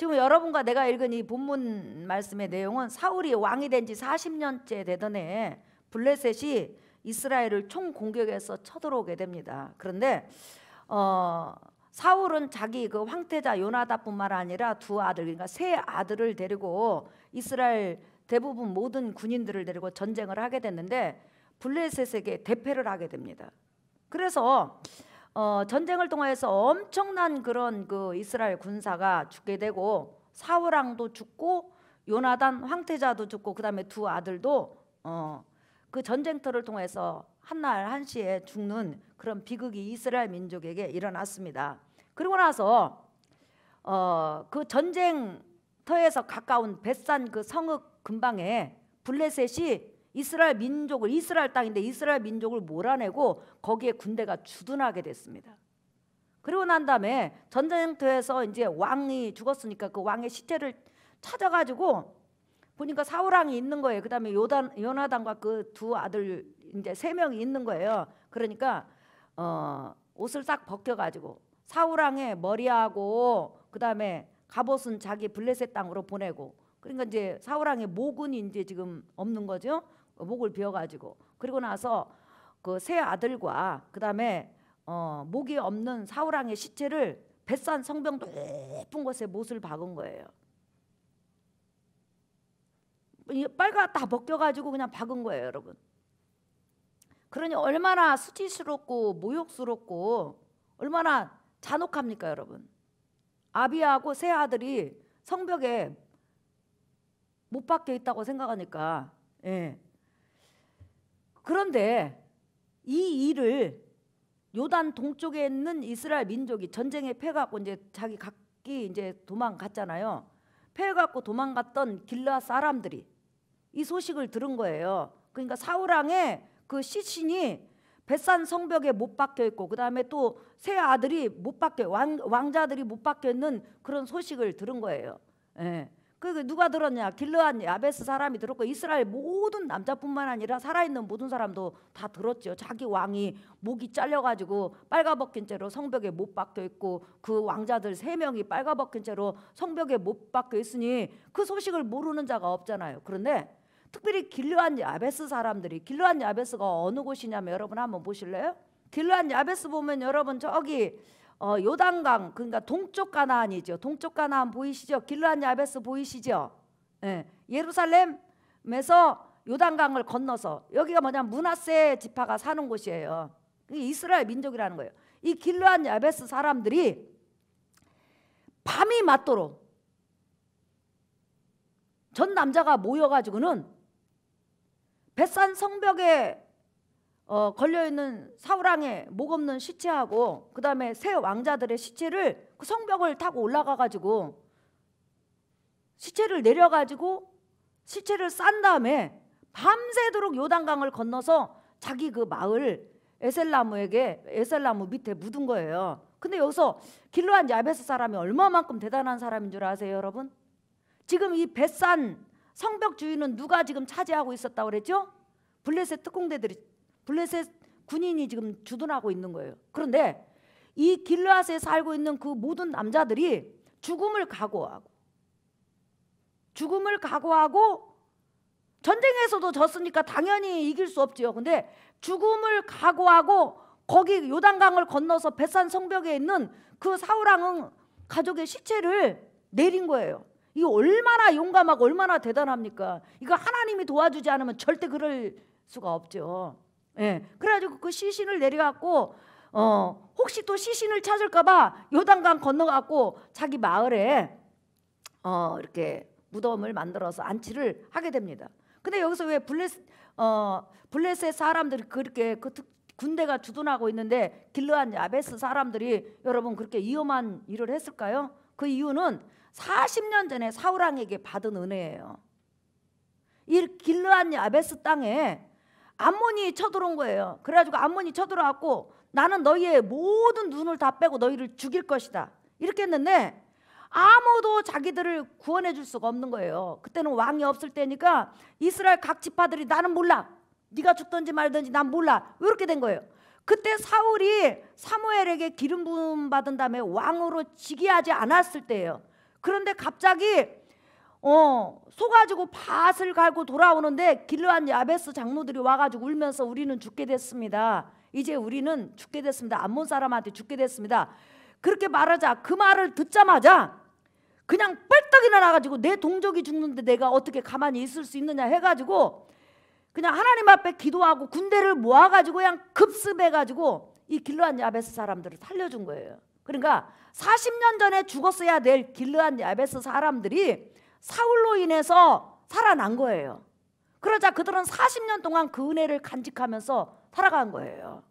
지금 여러분과 내가 읽은 이 본문 말씀의 내용은 사울이 왕이 된 지 40년째 되던 해에 블레셋이 이스라엘을 총공격해서 쳐들어오게 됩니다. 그런데 사울은 자기 그 황태자 요나답뿐만 아니라 두 아들, 그러니까 세 아들을 데리고 이스라엘 대부분 모든 군인들을 데리고 전쟁을 하게 됐는데 블레셋에게 대패를 하게 됩니다. 그래서 전쟁을 통해서 엄청난 그런 그 이스라엘 군사가 죽게 되고 사울왕도 죽고 요나단 황태자도 죽고 그다음에 두 아들도 그 전쟁터를 통해서 한날 한시에 죽는 그런 비극이 이스라엘 민족에게 일어났습니다. 그리고 나서 그 전쟁터에서 가까운 벳산 그 성읍 근방에 블레셋이 이스라엘 민족을, 이스라엘 땅인데 이스라엘 민족을 몰아내고 거기에 군대가 주둔하게 됐습니다. 그리고 난 다음에 전쟁터에서 이제 왕이 죽었으니까 그 왕의 시체를 찾아가지고 보니까 사울왕이 있는 거예요. 그다음에 요나단과 그 두 아들 이제 3명이 있는 거예요. 그러니까 옷을 싹 벗겨가지고 사울왕의 머리하고 그다음에 갑옷은 자기 블레셋 땅으로 보내고, 그러니까 이제 사울왕의 목은 이제 지금 없는 거죠. 목을 비워가지고, 그리고 나서 그 세 아들과 그다음에 목이 없는 사울왕의 시체를 벳산 성벽 높은 곳에 못을 박은 거예요. 빨가 다 벗겨가지고 그냥 박은 거예요, 여러분. 그러니 얼마나 수치스럽고 모욕스럽고 얼마나 잔혹합니까, 여러분. 아비하고 세 아들이 성벽에 못 박혀 있다고 생각하니까. 예. 그런데 이 일을 요단 동쪽에 있는 이스라엘 민족이 전쟁에 패갖고 이제 자기 각기 이제 도망갔잖아요. 패갖고 도망갔던 길르앗 사람들이 이 소식을 들은 거예요. 그러니까 사울왕의 그 시신이 벳산 성벽에 못 박혀 있고 그다음에 또 세 아들이 못 박혀, 왕자들이 못 박혀 있는 그런 소식을 들은 거예요. 예. 그 누가 들었냐? 길르앗 야베스 사람이 들었고 이스라엘 모든 남자뿐만 아니라 살아있는 모든 사람도 다 들었죠. 자기 왕이 목이 잘려가지고 빨가벗긴 채로 성벽에 못 박혀 있고 그 왕자들 3명이 빨가벗긴 채로 성벽에 못 박혀 있으니 그 소식을 모르는 자가 없잖아요. 그런데 특별히 길르앗 야베스 사람들이, 길르앗 야베스가 어느 곳이냐면 여러분 한번 보실래요? 길르앗 야베스 보면 여러분 저기 요단강, 그러니까 동쪽 가나안이죠. 동쪽 가나안 보이시죠? 길르앗 야베스 보이시죠? 예. 예루살렘에서 요단강을 건너서 여기가 뭐냐면 므낫세 지파가 사는 곳이에요. 이게 이스라엘 민족이라는 거예요. 이 길르앗 야베스 사람들이 밤이 맞도록 전 남자가 모여가지고는 벳산 성벽에 걸려있는 사울왕의 목 없는 시체하고 그 다음에 세 왕자들의 시체를 그 성벽을 타고 올라가가지고 시체를 내려가지고 시체를 싼 다음에 밤새도록 요단강을 건너서 자기 그 마을 에셀나무 밑에 묻은 거예요. 근데 여기서 길르앗 야베스 사람이 얼마만큼 대단한 사람인 줄 아세요, 여러분? 지금 이 벳산 성벽 주인은 누가 지금 차지하고 있었다고 그랬죠? 블레셋 특공대들이, 블레셋 군인이 지금 주둔하고 있는 거예요. 그런데 이 길르앗에 살고 있는 그 모든 남자들이 죽음을 각오하고 전쟁에서도 졌으니까 당연히 이길 수 없지요. 근데 죽음을 각오하고 거기 요단강을 건너서 벳산 성벽에 있는 그 사울왕 가족의 시체를 내린 거예요. 이거 얼마나 용감하고 얼마나 대단합니까? 이거 하나님이 도와주지 않으면 절대 그럴 수가 없죠. 예. 그래가지고 그 시신을 내려갖고 혹시 또 시신을 찾을까봐 요단강 건너갖고 자기 마을에 이렇게 무덤을 만들어서 안치를 하게 됩니다. 근데 여기서 왜 블레셋 사람들이 그렇게 군대가 주둔하고 있는데 길르앗 야베스 사람들이 여러분 그렇게 위험한 일을 했을까요? 그 이유는 40년 전에 사울왕에게 받은 은혜예요. 이 길르앗 야베스 땅에 암몬이 쳐들어온 거예요. 그래가지고 암몬이 쳐들어왔고 나는 너희의 모든 눈을 다 빼고 너희를 죽일 것이다 이렇게 했는데 아무도 자기들을 구원해 줄 수가 없는 거예요. 그때는 왕이 없을 때니까 이스라엘 각 지파들이 나는 몰라, 네가 죽든지 말든지 난 몰라, 이렇게 된 거예요. 그때 사울이 사무엘에게 기름 부음 받은 다음에 왕으로 즉위하지 않았을 때예요. 그런데 갑자기 속아지고 밭을 갈고 돌아오는데 길르앗 야베스 장로들이 와가지고 울면서 우리는 죽게 됐습니다. 이제 우리는 죽게 됐습니다. 암몬 사람한테 죽게 됐습니다. 그렇게 말하자 그 말을 듣자마자 그냥 뻘떡 일어나가지고 내 동족이 죽는데 내가 어떻게 가만히 있을 수 있느냐 해가지고 그냥 하나님 앞에 기도하고 군대를 모아가지고 그냥 급습해가지고 이 길르앗 야베스 사람들을 살려준 거예요. 그러니까 40년 전에 죽었어야 될 길르앗 야베스 사람들이 사울로 인해서 살아난 거예요. 그러자 그들은 40년 동안 그 은혜를 간직하면서 살아간 거예요.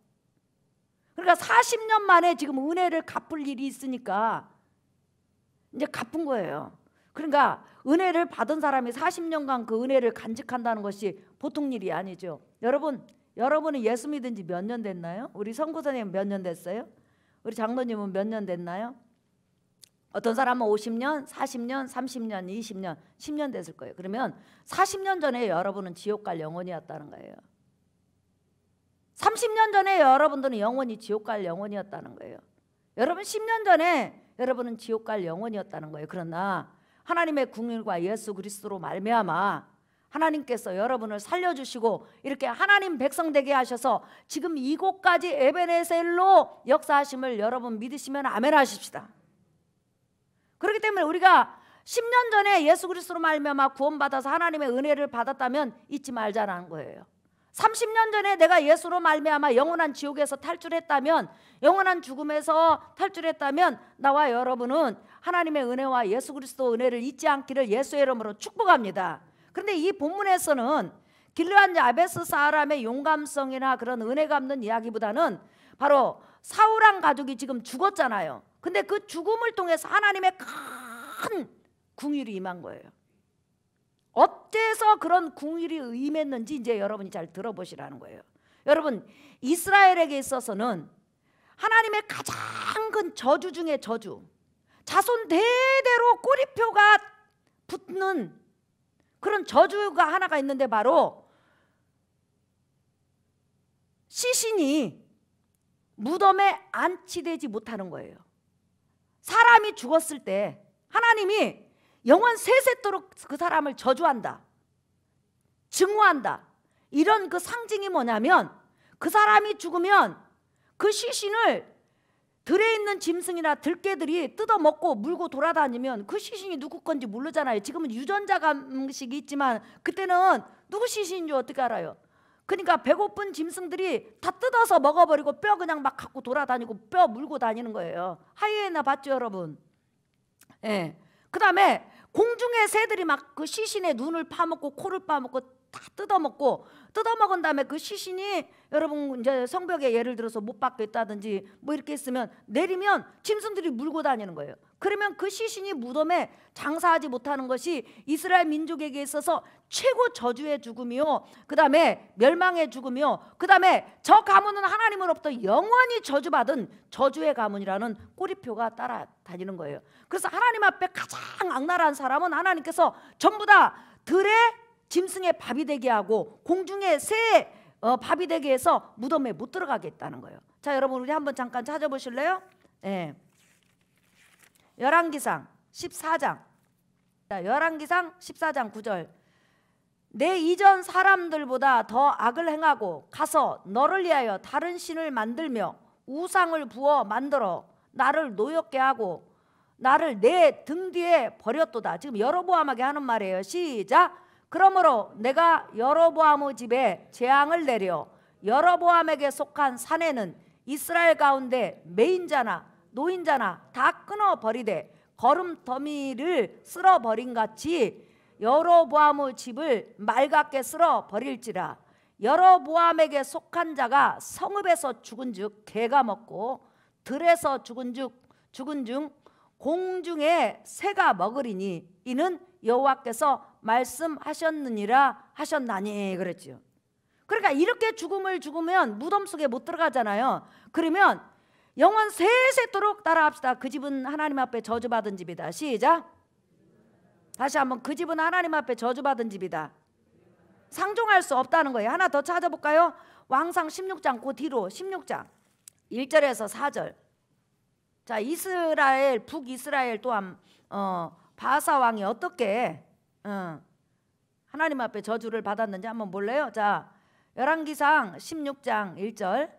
그러니까 40년 만에 지금 은혜를 갚을 일이 있으니까 이제 갚은 거예요. 그러니까 은혜를 받은 사람이 40년간 그 은혜를 간직한다는 것이 보통 일이 아니죠. 여러분은 예수 믿은 지 몇 년 됐나요? 우리 선교사님 몇 년 됐어요? 우리 장로님은 몇 년 됐나요? 어떤 사람은 50년, 40년, 30년, 20년, 10년 됐을 거예요. 그러면 40년 전에 여러분은 지옥 갈 영혼이었다는 거예요. 30년 전에 여러분들은 영원히 지옥 갈 영혼이었다는 거예요. 여러분 10년 전에 여러분은 지옥 갈 영혼이었다는 거예요. 그러나 하나님의 긍휼과 예수 그리스도로 말미암아 하나님께서 여러분을 살려주시고 이렇게 하나님 백성 되게 하셔서 지금 이곳까지 에베네셀로 역사하심을 여러분 믿으시면 아멘 하십시다. 그렇기 때문에 우리가 10년 전에 예수 그리스도로 말미암아 구원받아서 하나님의 은혜를 받았다면 잊지 말자라는 거예요. 30년 전에 내가 예수로 말미암아 영원한 지옥에서 탈출했다면, 영원한 죽음에서 탈출했다면 나와 여러분은 하나님의 은혜와 예수 그리스도 은혜를 잊지 않기를 예수의 이름으로 축복합니다. 그런데 이 본문에서는 길르앗 야베스 사람의 용감성이나 그런 은혜 갚는 이야기보다는 바로 사울왕 가족이 지금 죽었잖아요. 근데 그 죽음을 통해서 하나님의 큰 궁율이 임한 거예요. 어째서 그런 궁율이 임했는지 이제 여러분이 잘 들어보시라는 거예요. 여러분, 이스라엘에게 있어서는 하나님의 가장 큰 저주 중에 저주, 자손 대대로 꼬리표가 붙는 그런 저주가 하나가 있는데 바로 시신이 무덤에 안치되지 못하는 거예요. 사람이 죽었을 때 하나님이 영원 세세토록 그 사람을 저주한다, 증오한다. 이런 그 상징이 뭐냐면 그 사람이 죽으면 그 시신을 들에 있는 짐승이나 들개들이 뜯어먹고 물고 돌아다니면 그 시신이 누구 건지 모르잖아요. 지금은 유전자 감식이 있지만 그때는 누구 시신인 줄 어떻게 알아요? 그러니까 배고픈 짐승들이 다 뜯어서 먹어버리고 뼈 그냥 막 갖고 돌아다니고 뼈 물고 다니는 거예요. 하이에나 봤죠 여러분? 예. 그 다음에 공중의 새들이 막 그 시신의 눈을 파먹고 코를 파먹고 다 뜯어먹은 다음에 그 시신이 여러분 이제 성벽에 예를 들어서 못 박겠다든지 뭐 이렇게 있으면 내리면 짐승들이 물고 다니는 거예요. 그러면 그 시신이 무덤에 장사하지 못하는 것이 이스라엘 민족에게 있어서 최고 저주의 죽음이요, 그 다음에 멸망의 죽음이요, 그 다음에 저 가문은 하나님으로부터 영원히 저주받은 저주의 가문이라는 꼬리표가 따라다니는 거예요. 그래서 하나님 앞에 가장 악랄한 사람은 하나님께서 전부 다 들의 짐승의 밥이 되게 하고 공중의 새의 밥이 되게 해서 무덤에 못 들어가게 했다는 거예요. 자, 여러분 우리 한번 잠깐 찾아보실래요? 네. 열왕기상 14장. 자, 열왕기상 14장 9절. 내 이전 사람들보다 더 악을 행하고 가서 너를 위하여 다른 신을 만들며 우상을 부어 만들어 나를 노엽게 하고 나를 내 등 뒤에 버렸도다. 지금 여로보암에게 하는 말이에요. 시작. 그러므로 내가 여로보암의 집에 재앙을 내려 여로보암에게 속한 산에는 이스라엘 가운데 매인자나 노인자나 다 끊어버리되 거름더미를 쓸어버린 같이 여로보암의 집을 맑게 쓸어버릴지라. 여로보암에게 속한 자가 성읍에서 죽은즉 개가 먹고 들에서 죽은즉 공중에 새가 먹으리니 이는 여호와께서 말씀하셨느니라 하셨나니 그랬죠. 그러니까 이렇게 죽음을 죽으면 무덤 속에 못 들어가잖아요. 그러면 영원 세세토록 따라합시다. 그 집은 하나님 앞에 저주받은 집이다. 시작. 다시 한번, 그 집은 하나님 앞에 저주받은 집이다. 상종할 수 없다는 거예요. 하나 더 찾아볼까요? 왕상 16장 그 뒤로 16장 1절에서 4절. 자, 이스라엘 북이스라엘 또한 바사 왕이 어떻게 하나님 앞에 저주를 받았는지 한번 볼래요? 자, 열왕기상 16장 1절.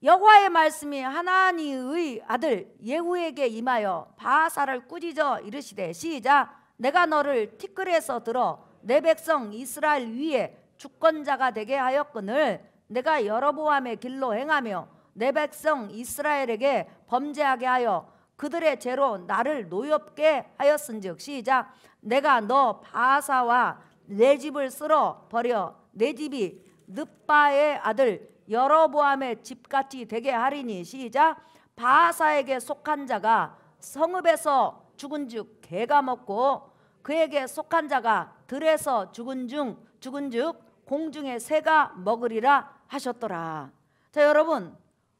여호와의 말씀이 하나니의 아들 예후에게 임하여 바사를 꾸짖어 이르시되, 시작. 내가 너를 티끌에서 들어 내 백성 이스라엘 위에 주권자가 되게 하였거늘 내가 여로보암의 길로 행하며 내 백성 이스라엘에게 범죄하게 하여 그들의 죄로 나를 노엽게 하였은즉, 시작. 내가 너 바사와 내 집을 쓸어 버려 내 집이 느바의 아들 여로보암의 집같이 되게 하리니, 시작. 바사에게 속한 자가 성읍에서 죽은즉 개가 먹고 그에게 속한 자가 들에서 죽은즉 공중의 새가 먹으리라 하셨더라. 자, 여러분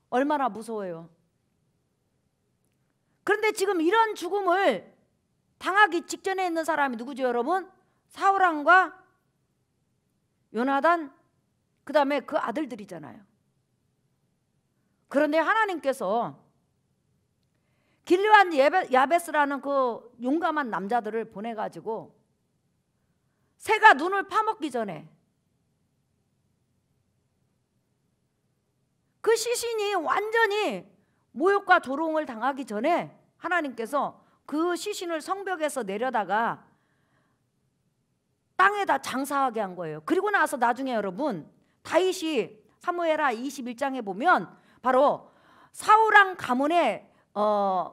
얼마나 무서워요. 그런데 지금 이런 죽음을 당하기 직전에 있는 사람이 누구죠, 여러분? 사울왕과 요나단, 그 다음에 그 아들들이잖아요. 그런데 하나님께서 길르앗 야베스라는 그 용감한 남자들을 보내가지고 새가 눈을 파먹기 전에 그 시신이 완전히 모욕과 조롱을 당하기 전에 하나님께서 그 시신을 성벽에서 내려다가 땅에다 장사하게 한 거예요. 그리고 나서 나중에 여러분 다윗이 사무엘하 21장에 보면 바로 사울왕 가문의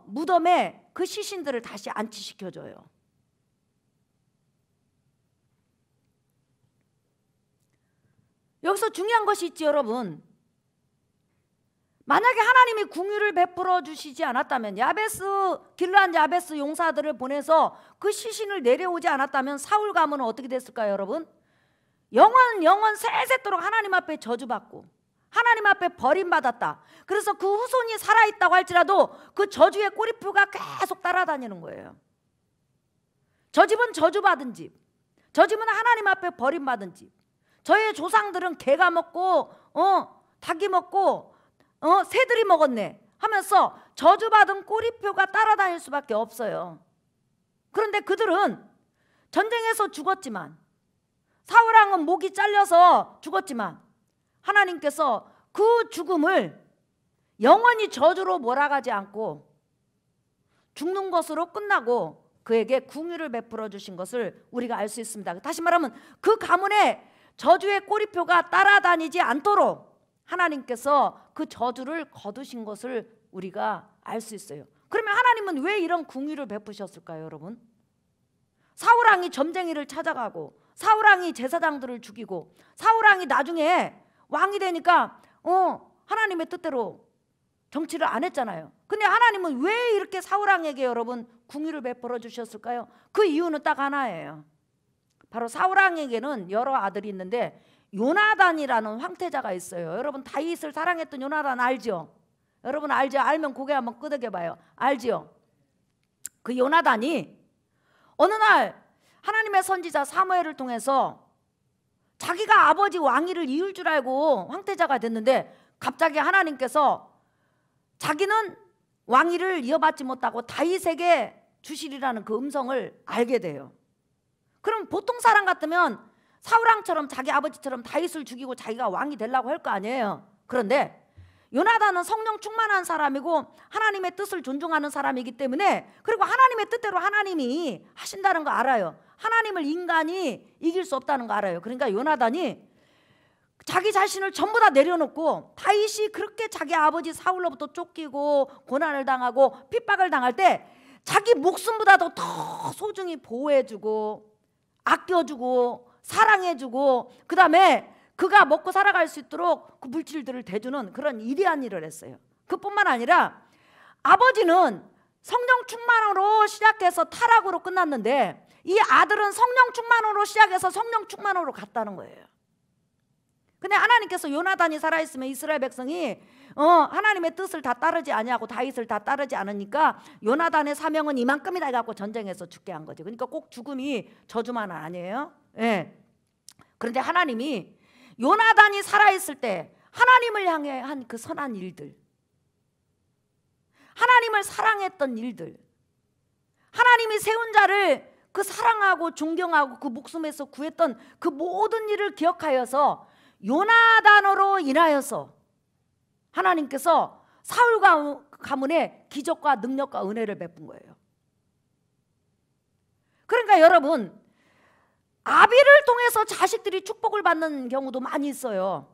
무덤에 그 시신들을 다시 안치시켜줘요. 여기서 중요한 것이 있지, 여러분. 만약에 하나님이 궁유를 베풀어 주시지 않았다면, 길르앗 야베스 용사들을 보내서 그 시신을 내려오지 않았다면 사울 가문은 어떻게 됐을까요, 여러분? 영원 세세토록 하나님 앞에 저주받고 하나님 앞에 버림받았다. 그래서 그 후손이 살아있다고 할지라도 그 저주의 꼬리표가 계속 따라다니는 거예요. 저 집은 저주받은 집, 저 집은 하나님 앞에 버림받은 집, 저의 조상들은 개가 먹고 닭이 먹고 새들이 먹었네 하면서 저주받은 꼬리표가 따라다닐 수밖에 없어요. 그런데 그들은 전쟁에서 죽었지만, 사울왕은 목이 잘려서 죽었지만 하나님께서 그 죽음을 영원히 저주로 몰아가지 않고 죽는 것으로 끝나고 그에게 궁유를 베풀어 주신 것을 우리가 알 수 있습니다. 다시 말하면 그 가문에 저주의 꼬리표가 따라다니지 않도록 하나님께서 그 저주를 거두신 것을 우리가 알 수 있어요. 그러면 하나님은 왜 이런 궁유를 베푸셨을까요, 여러분? 사울왕이 점쟁이를 찾아가고 사울왕이 제사장들을 죽이고 사울왕이 나중에 왕이 되니까 하나님의 뜻대로 정치를 안 했잖아요. 근데 하나님은 왜 이렇게 사울왕에게 여러분 궁유를 베풀어 주셨을까요? 그 이유는 딱 하나예요. 바로 사울왕에게는 여러 아들이 있는데 요나단이라는 황태자가 있어요. 여러분 다윗을 사랑했던 요나단 알죠? 여러분 알죠? 알면 고개 한번 끄덕여 봐요. 알죠? 그 요나단이 어느 날 하나님의 선지자 사무엘을 통해서 자기가 아버지 왕위를 이을 줄 알고 황태자가 됐는데 갑자기 하나님께서 자기는 왕위를 이어받지 못하고 다윗에게 주시리라는 그 음성을 알게 돼요. 그럼 보통 사람 같으면 사울왕처럼 자기 아버지처럼 다윗을 죽이고 자기가 왕이 되려고 할 거 아니에요. 그런데 요나단은 성령 충만한 사람이고 하나님의 뜻을 존중하는 사람이기 때문에, 그리고 하나님의 뜻대로 하나님이 하신다는 거 알아요. 하나님을 인간이 이길 수 없다는 거 알아요. 그러니까 요나단이 자기 자신을 전부 다 내려놓고 다윗이 그렇게 자기 아버지 사울로부터 쫓기고 고난을 당하고 핍박을 당할 때 자기 목숨보다도 더 소중히 보호해주고 아껴주고 사랑해주고 그 다음에 그가 먹고 살아갈 수 있도록 그 물질들을 대주는 그런 위대한 일을 했어요. 그뿐만 아니라 아버지는 성령 충만으로 시작해서 타락으로 끝났는데 이 아들은 성령 충만으로 시작해서 성령 충만으로 갔다는 거예요. 근데 하나님께서 요나단이 살아있으면 이스라엘 백성이 하나님의 뜻을 다 따르지 아니하고 다윗을 다 따르지 않으니까 요나단의 사명은 이만큼이다 해갖고 전쟁에서 죽게 한 거죠. 그러니까 꼭 죽음이 저주만은 아니에요. 예. 그런데 하나님이 요나단이 살아있을 때 하나님을 향해 한 그 선한 일들, 하나님을 사랑했던 일들, 하나님이 세운 자를 그 사랑하고 존경하고 그 목숨에서 구했던 그 모든 일을 기억하여서 요나단으로 인하여서 하나님께서 사울 가문에 기적과 능력과 은혜를 베푼 거예요. 그러니까 여러분, 아비를 통해서 자식들이 축복을 받는 경우도 많이 있어요.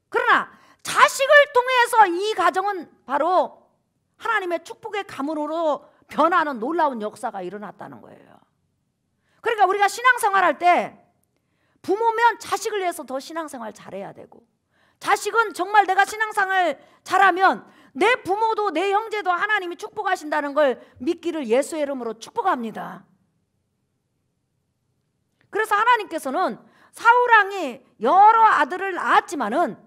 그러나 자식을 통해서 이 가정은 바로 하나님의 축복의 가문으로 변하는 놀라운 역사가 일어났다는 거예요. 그러니까 우리가 신앙생활할 때 부모면 자식을 위해서 더 신앙생활 잘해야 되고, 자식은 정말 내가 신앙생활 잘하면 내 부모도 내 형제도 하나님이 축복하신다는 걸 믿기를 예수의 이름으로 축복합니다. 그래서 하나님께서는 사울왕이 여러 아들을 낳았지만은,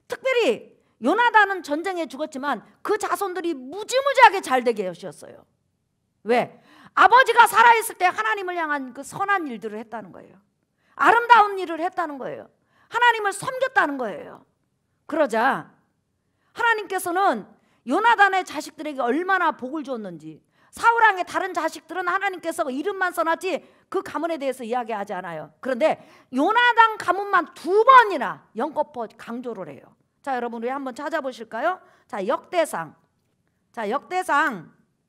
특별히 요나단은 전쟁에 죽었지만 그 자손들이 무지무지하게 잘 되게 하셨어요. 왜? 아버지가 살아있을 때 하나님을 향한 그 선한 일들을 했다는 거예요. 아름다운 일을 했다는 거예요. 하나님을 섬겼다는 거예요. 그러자 하나님께서는 요나단의 자식들에게 얼마나 복을 줬는지, 사울왕의 다른 자식들은 하나님께서 이름만 써놨지 그 가문에 대해서 이야기하지 않아요. 그런데 요나단 가문만 2번이나 연거푸 강조를 해요. 자, 여러분 우리 한번 찾아보실까요? 자, 역대상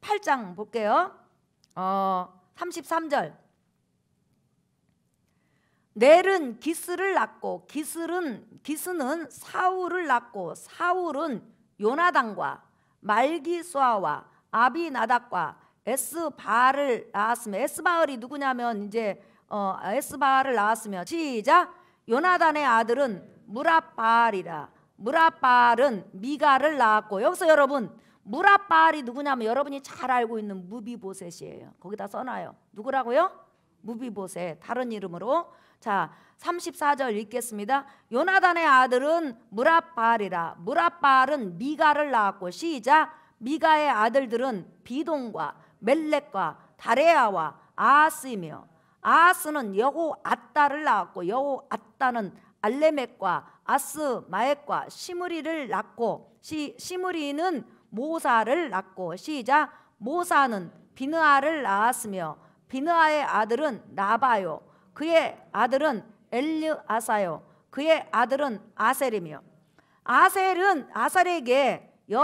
8장 볼게요. 33절. 넬은 기스를 낳고 기스는 사울을 낳고 사울은 요나단과 말기수아와 아비나답과 에스바알을 낳았으며, 에스바알이 누구냐면 이제 에스바알을 낳았으며, 시작. 요나단의 아들은 무라바알이라. 무라바알은 미가를 낳았고, 여기서 여러분 무라바알이 누구냐면 여러분이 잘 알고 있는 무비보셋이에요. 거기다 써놔요. 누구라고요? 무비보셋, 다른 이름으로. 자, 34절 읽겠습니다. 요나단의 아들은 무라바알이라. 무라바알은 미가를 낳았고, 시작. 미가의 아들들은 비동과 멜렉과 다레아와 아하스이며, 아하스는 여호앗다를 낳았고, 여호앗다는 알레멕과 아스마엑과 시므리를 낳고, 시므리는 모사를 낳고, 시작. 모사는 비느아를 낳았으며, 비느아의 아들은 나바요, 그의 아들은 엘르아사요, 그의 아들은 아셀이며, 아셀에게 6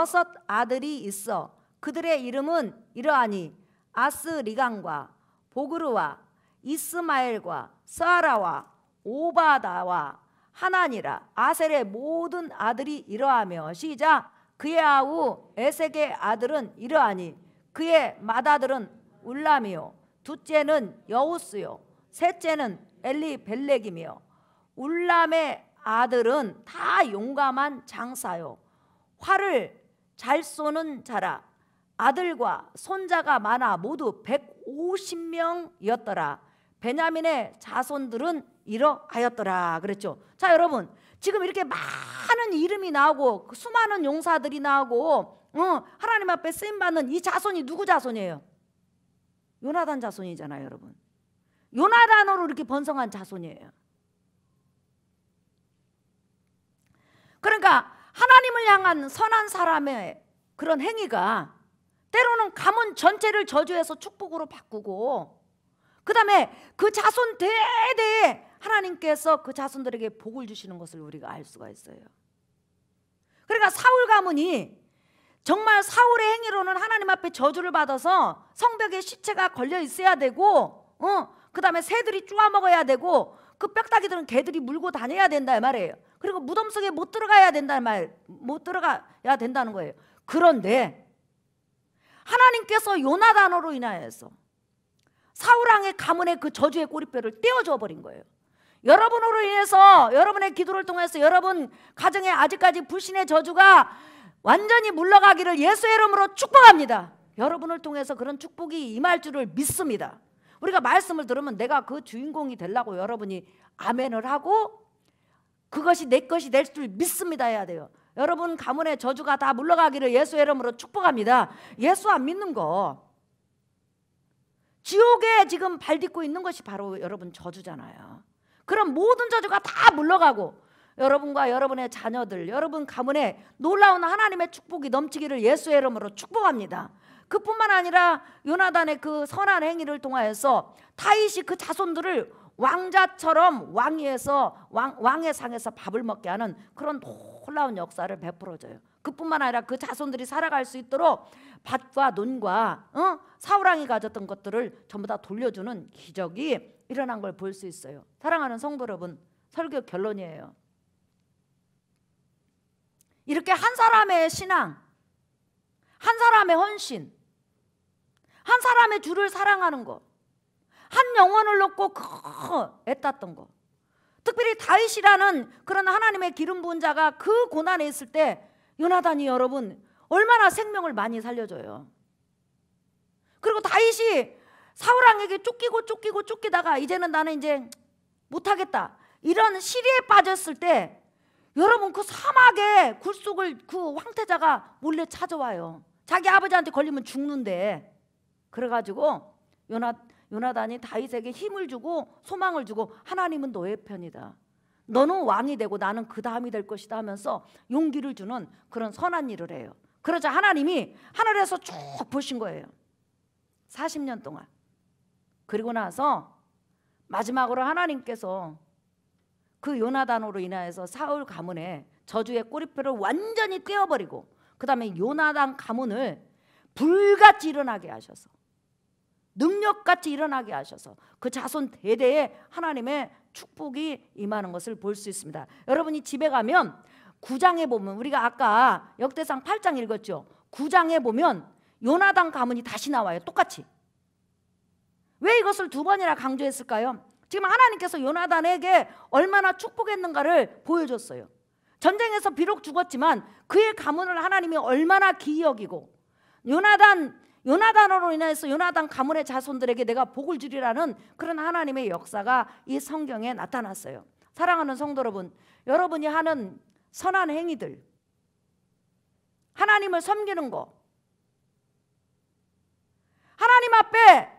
아들이 있어 그들의 이름은 이러하니 아스리강과 보그르와 이스마엘과 사라와 오바다와 하나니라. 아셀의 모든 아들이 이러하며, 시작. 그의 아우 에색의 아들은 이러하니 그의 맏아들은 울람이요, 둘째는 여우스요, 셋째는 엘리벨렉이며, 울람의 아들은 다 용감한 장사요, 활을 잘 쏘는 자라. 아들과 손자가 많아 모두 150명이었더라. 베냐민의 자손들은 이러하였더라. 그랬죠. 자, 여러분 지금 이렇게 많은 이름이 나오고 수많은 용사들이 나오고 하나님 앞에 쓰임받는 이 자손이 누구 자손이에요? 요나단 자손이잖아요. 여러분, 요나단으로 이렇게 번성한 자손이에요. 그러니까 하나님을 향한 선한 사람의 그런 행위가 때로는 가문 전체를 저주해서 축복으로 바꾸고, 그 다음에 그 자손 대대에 하나님께서 그 자손들에게 복을 주시는 것을 우리가 알 수가 있어요. 그러니까 사울 가문이 정말 사울의 행위로는 하나님 앞에 저주를 받아서 성벽에 시체가 걸려 있어야 되고, 그 다음에 새들이 쪼아 먹어야 되고, 그 뼈다귀들은 개들이 물고 다녀야 된다 말이에요. 그리고 무덤 속에 못 들어가야 된다는 거예요. 그런데 하나님께서 요나단으로 인하여서 사울왕의 가문의 그 저주의 꼬리뼈를 떼어줘 버린 거예요. 여러분으로 인해서, 여러분의 기도를 통해서 여러분 가정에 아직까지 불신의 저주가 완전히 물러가기를 예수의 이름으로 축복합니다. 여러분을 통해서 그런 축복이 임할 줄을 믿습니다. 우리가 말씀을 들으면 내가 그 주인공이 되려고 여러분이 아멘을 하고 그것이 내 것이 될 줄 믿습니다 해야 돼요. 여러분 가문의 저주가 다 물러가기를 예수의 이름으로 축복합니다. 예수 안 믿는 거, 지옥에 지금 발 딛고 있는 것이 바로 여러분 저주잖아요. 그럼 모든 저주가 다 물러가고 여러분과 여러분의 자녀들, 여러분 가문에 놀라운 하나님의 축복이 넘치기를 예수의 이름으로 축복합니다. 그뿐만 아니라 요나단의 그 선한 행위를 통하여서 다윗이 그 자손들을 왕자처럼 왕위에서 왕의 상에서 밥을 먹게 하는 그런 놀라운 역사를 베풀어줘요. 그뿐만 아니라 그 자손들이 살아갈 수 있도록 밭과 논과 사울왕이 가졌던 것들을 전부 다 돌려주는 기적이 일어난 걸 볼 수 있어요. 사랑하는 성도 여러분, 설교 결론이에요. 이렇게 한 사람의 신앙, 한 사람의 헌신, 한 사람의 주를 사랑하는 거, 한 영혼을 놓고 애썼던 거, 특별히 다윗이라는 그런 하나님의 기름 부은 자가 그 고난에 있을 때 요나단이 여러분 얼마나 생명을 많이 살려줘요. 그리고 다윗이 사울왕에게 쫓기다가 이제는 나는 이제 못하겠다 이런 시리에 빠졌을 때 여러분 그 사막의 굴속을 그 황태자가 몰래 찾아와요. 자기 아버지한테 걸리면 죽는데. 그래가지고 요나단이 다윗에게 힘을 주고 소망을 주고 하나님은 너의 편이다. 너는 왕이 되고 나는 그 다음이 될 것이다 하면서 용기를 주는 그런 선한 일을 해요. 그러자 하나님이 하늘에서 쭉 보신 거예요. 40년 동안. 그리고 나서 마지막으로 하나님께서 그 요나단으로 인하여서 사울 가문의 저주의 꼬리표를 완전히 떼어버리고 그 다음에 요나단 가문을 불같이 일어나게 하셔서 능력같이 일어나게 하셔서 그 자손 대대에 하나님의 축복이 임하는 것을 볼 수 있습니다. 여러분이 집에 가면 9장에 보면 우리가 아까 역대상 8장 읽었죠. 9장에 보면 요나단 가문이 다시 나와요. 똑같이. 왜 이것을 두 번이나 강조했을까요? 지금 하나님께서 요나단에게 얼마나 축복했는가를 보여줬어요. 전쟁에서 비록 죽었지만 그의 가문을 하나님이 얼마나 기이 여기고 요나단으로 인해서 요나단 가문의 자손들에게 내가 복을 주리라는 그런 하나님의 역사가 이 성경에 나타났어요. 사랑하는 성도 여러분, 여러분이 하는 선한 행위들, 하나님을 섬기는 거, 하나님 앞에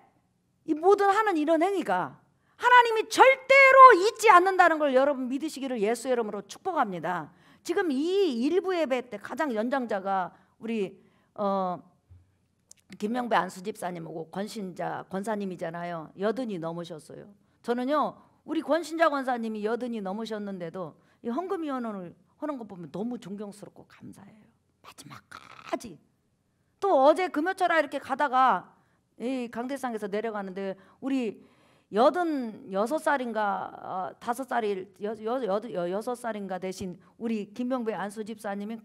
이 모든 하는 이런 행위가 하나님이 절대로 잊지 않는다는 걸 여러분 믿으시기를 예수의 이름으로 축복합니다. 지금 이 일부 예배 때 가장 연장자가 우리 김명배 안수 집사님하고 권신자 권사님이잖아요. 80이 넘으셨어요. 저는요 우리 권신자 권사님이 80이 넘으셨는데도 이 헌금위원회를 하는 거 보면 너무 존경스럽고 감사해요. 마지막까지. 또 어제 금요철에 이렇게 가다가 이 강대상에서 내려가는데 우리 86살인가 6살인가 되신 우리 김명배 안수 집사님이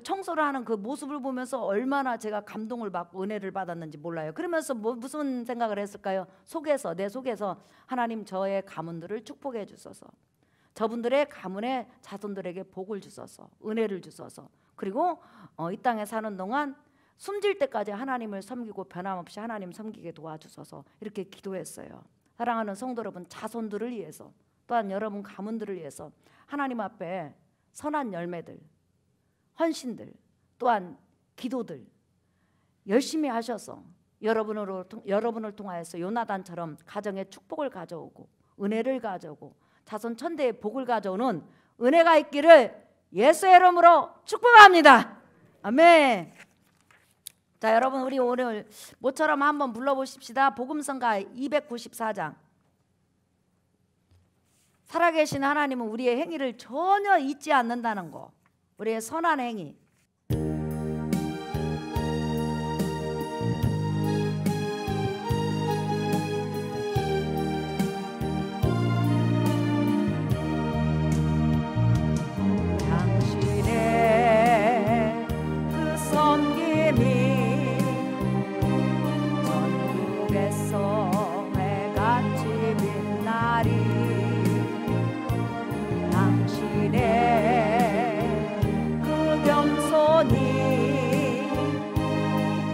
청소를 하는 그 모습을 보면서 얼마나 제가 감동을 받고 은혜를 받았는지 몰라요. 그러면서 무슨 생각을 했을까요? 내 속에서 하나님 저의 가문들을 축복해 주소서, 저분들의 가문의 자손들에게 복을 주소서, 은혜를 주소서, 그리고 이 땅에 사는 동안 숨질 때까지 하나님을 섬기고 변함없이 하나님 섬기게 도와주소서 이렇게 기도했어요. 사랑하는 성도 여러분, 자손들을 위해서 또한 여러분 가문들을 위해서 하나님 앞에 선한 열매들, 헌신들, 또한 기도들 열심히 하셔서 여러분을 통하여서 요나단처럼 가정에 축복을 가져오고 은혜를 가져오고 자손 천대의 복을 가져오는 은혜가 있기를 예수의 이름으로 축복합니다. 아멘. 자, 여러분 우리 오늘 모처럼 한번 불러보십시다. 복음성가 294장. 살아계신 하나님은 우리의 행위를 전혀 잊지 않는다는 거, 우리의 선한 행위. 당신의 그 섬김이 전국에서 해같이 빛나리. 당신의 그 겸손이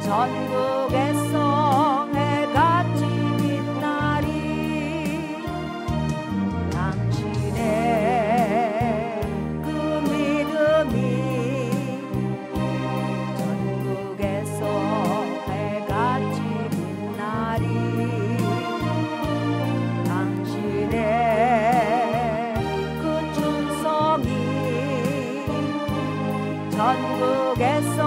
전국에서 해같이 빛나리. 당신의 그 믿음이 전국에서 해같이 빛나리. 당신의 그 충성이 전국에서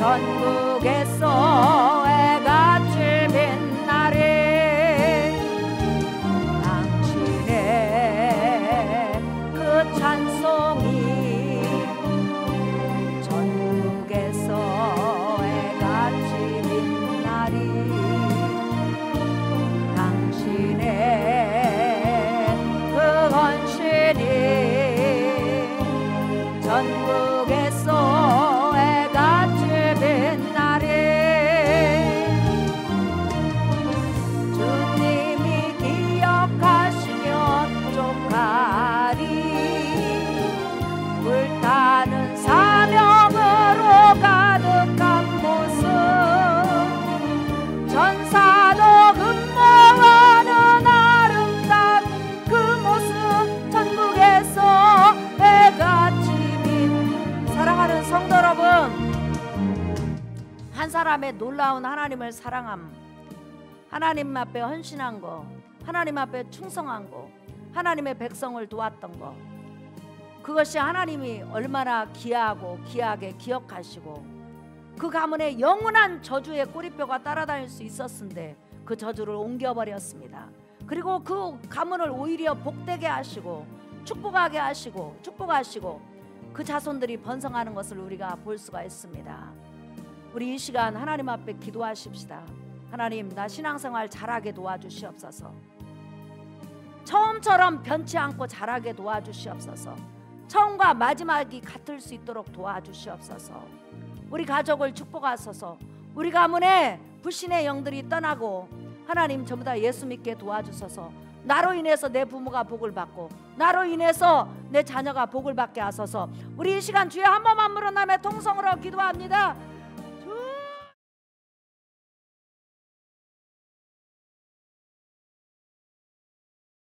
전국에서 해같이 빛나리. 당신의 그 찬송이 전국에서 해같이 빛나리. 당신의 그 헌신이 전국에서 해같이 빛나리. 주님이 기억하시며 족하리. 불타는 사명으로 가득한 모습, 전사도 근무하는 아름다운 그 모습, 전국에서 해같이 빛. 사랑하는 성도 여러분, 한 사람의 놀라운 하나님을 사랑함, 하나님 앞에 헌신한 거, 하나님 앞에 충성한 거, 하나님의 백성을 도왔던 거, 그것이 하나님이 얼마나 귀하고 귀하게 기억하시고 그 가문에 영원한 저주의 꼬리뼈가 따라다닐 수 있었는데 그 저주를 옮겨버렸습니다. 그리고 그 가문을 오히려 복되게 하시고 축복하게 하시고 그 자손들이 번성하는 것을 우리가 볼 수가 있습니다. 우리 이 시간 하나님 앞에 기도하십시다. 하나님, 나 신앙생활 잘하게 도와주시옵소서. 처음처럼 변치 않고 잘하게 도와주시옵소서. 처음과 마지막이 같을 수 있도록 도와주시옵소서. 우리 가족을 축복하소서. 우리 가문에 불신의 영들이 떠나고 하나님 전부 다 예수 믿게 도와주소서. 나로 인해서 내 부모가 복을 받고 나로 인해서 내 자녀가 복을 받게 하소서. 우리 이 시간 주여 한 번만 물어나며 통성으로 기도합니다.